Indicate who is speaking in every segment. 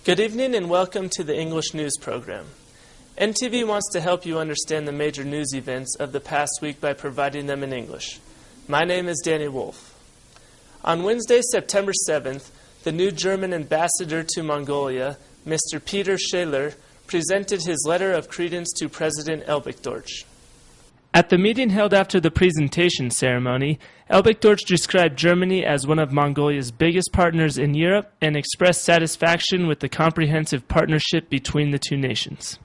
Speaker 1: Good evening and welcome to the English News Program. NTV wants to help you understand the major news events of the past week by providing them in English. My name is Danny Wolf. On Wednesday, September 7th, the new German ambassador to Mongolia, Mr. Peter Scheler, presented his letter of credence to President Elbigdorch. At the meeting held after the presentation ceremony, Elbigdorch described Germany as one of Mongolia's biggest partners in Europe and expressed satisfaction with the comprehensive partnership between the two nations.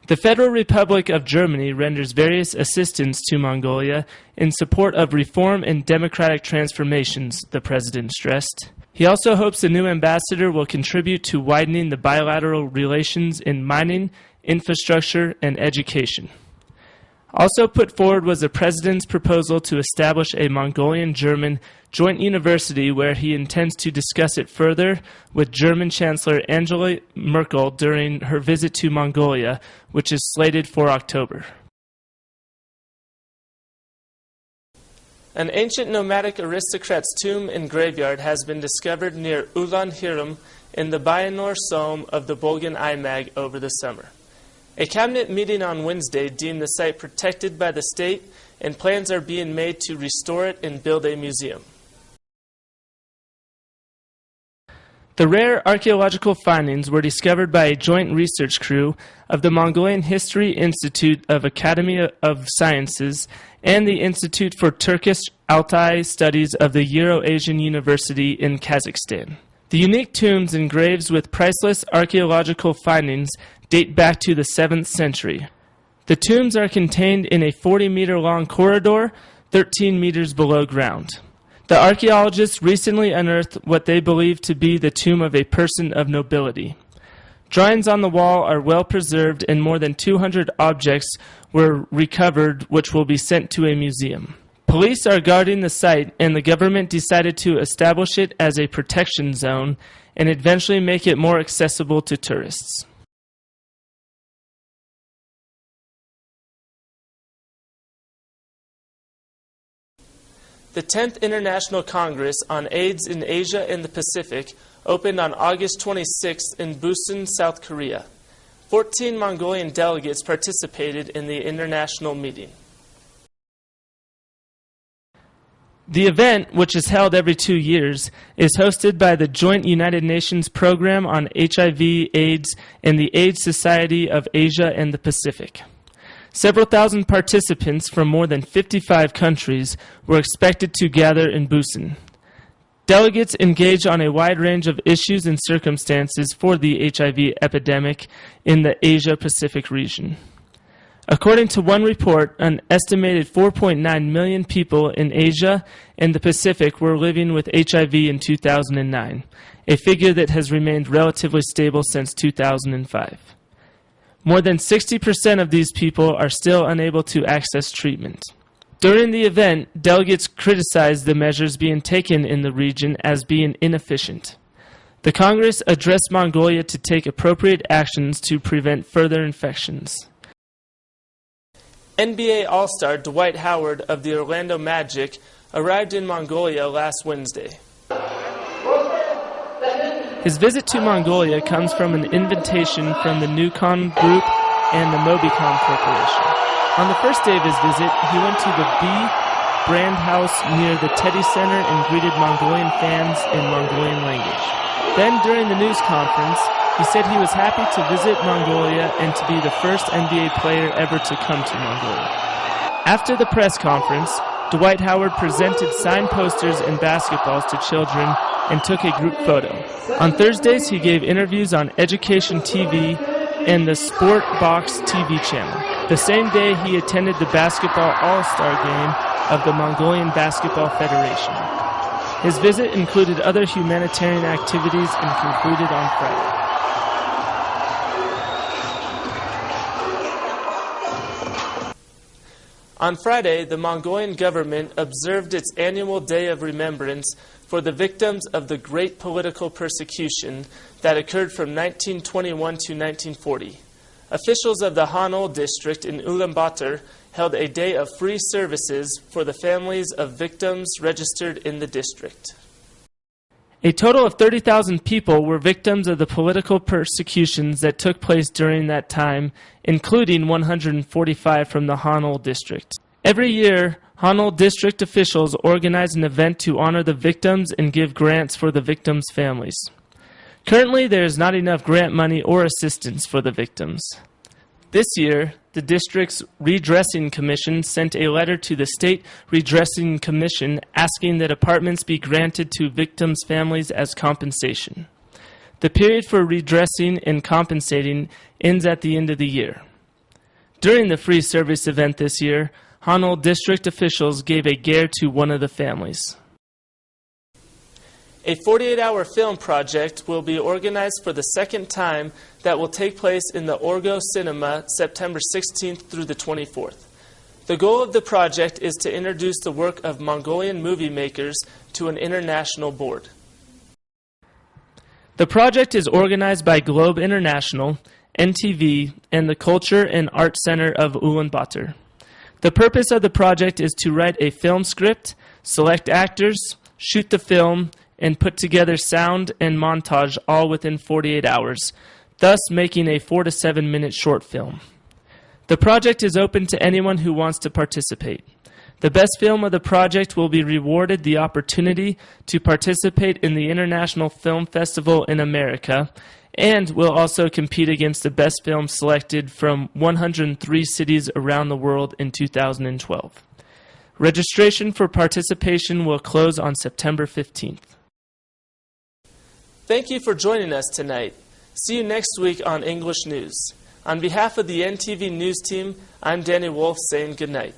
Speaker 1: The Federal Republic of Germany renders various assistance to Mongolia in support of reform and democratic transformations, the President stressed. He also hopes the new ambassador will contribute to widening the bilateral relations in mining, infrastructure, and education. Also put forward was the President's proposal to establish a Mongolian-German joint university where he intends to discuss it further with German Chancellor Angela Merkel during her visit to Mongolia, which is slated for October. An ancient nomadic aristocrat's tomb and graveyard has been discovered near Ulan Hiram in the Bayanur Som of the Bulgan Imag over the summer. A cabinet meeting on Wednesday deemed the site protected by the state, and plans are being made to restore it and build a museum. The rare archaeological findings were discovered by a joint research crew of the Mongolian History Institute of Academy of Sciences and the Institute for Turkish Altai Studies of the Euro-Asian University in Kazakhstan. The unique tombs and graves with priceless archaeological findings date back to the 7th century. The tombs are contained in a 40-meter-long corridor, 13 meters below ground. The archaeologists recently unearthed what they believe to be the tomb of a person of nobility. Drawings on the wall are well preserved and more than 200 objects were recovered which will be sent to a museum. Police are guarding the site, and the government decided to establish it as a protection zone and eventually make it more accessible to tourists. The 10th International Congress on AIDS in Asia and the Pacific opened on August 26th in Busan, South Korea. 14 Mongolian delegates participated in the international meeting. The event, which is held every 2 years, is hosted by the Joint United Nations Program on HIV/AIDS and the AIDS Society of Asia and the Pacific. Several thousand participants from more than 55 countries were expected to gather in Busan. Delegates engaged on a wide range of issues and circumstances for the HIV epidemic in the Asia-Pacific region. According to one report, an estimated 4.9 million people in Asia and the Pacific were living with HIV in 2009, a figure that has remained relatively stable since 2005. More than 60% of these people are still unable to access treatment. During the event, delegates criticized the measures being taken in the region as being inefficient. The Congress addressed Mongolia to take appropriate actions to prevent further infections. NBA All-Star Dwight Howard of the Orlando Magic arrived in Mongolia last Wednesday. His visit to Mongolia comes from an invitation from the Newcon Group and the Mobicom Corporation. On the first day of his visit, he went to the B Brand House near the Teddy Center and greeted Mongolian fans in Mongolian language. Then, during the news conference, he said he was happy to visit Mongolia and to be the first NBA player ever to come to Mongolia. After the press conference, Dwight Howard presented signed posters and basketballs to children and took a group photo. On Thursdays, he gave interviews on Education TV and the Sport Box TV channel. The same day, he attended the Basketball All-Star Game of the Mongolian Basketball Federation. His visit included other humanitarian activities and concluded on Friday. On Friday, the Mongolian government observed its annual Day of Remembrance for the victims of the Great Political Persecution that occurred from 1921 to 1940. Officials of the Hanol district in Ulaanbaatar held a day of free services for the families of victims registered in the district. A total of 30,000 people were victims of the political persecutions that took place during that time, including 145 from the Hanul district. Every year, Hanul district officials organize an event to honor the victims and give grants for the victims' families. Currently, there is not enough grant money or assistance for the victims. This year, the district's Redressing Commission sent a letter to the State Redressing Commission asking that apartments be granted to victims' families as compensation. The period for redressing and compensating ends at the end of the year. During the free service event this year, Hanul district officials gave a ger to one of the families. A 48-hour film project will be organized for the second time that will take place in the Orgo Cinema September 16th through the 24th. The goal of the project is to introduce the work of Mongolian movie makers to an international board. The project is organized by Globe International, NTV, and the Culture and Art Center of Ulaanbaatar. The purpose of the project is to write a film script, select actors, shoot the film, and put together sound and montage all within 48 hours, thus making a 4 to 7 minute short film. The project is open to anyone who wants to participate. The best film of the project will be rewarded the opportunity to participate in the International Film Festival in America and will also compete against the best film selected from 103 cities around the world in 2012. Registration for participation will close on September 15th. Thank you for joining us tonight. See you next week on English News. On behalf of the NTV News team, I'm Danny Wolf saying good night.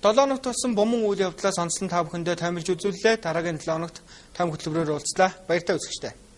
Speaker 2: 7 хоногт болсон бомон үйл явдлаас онцлон та бүхэндээ томилж үзүүллээ. Дараагийн 7 хоногт том хөтөлбөрөөр уулзлаа. Баяртай үзэгчдээ.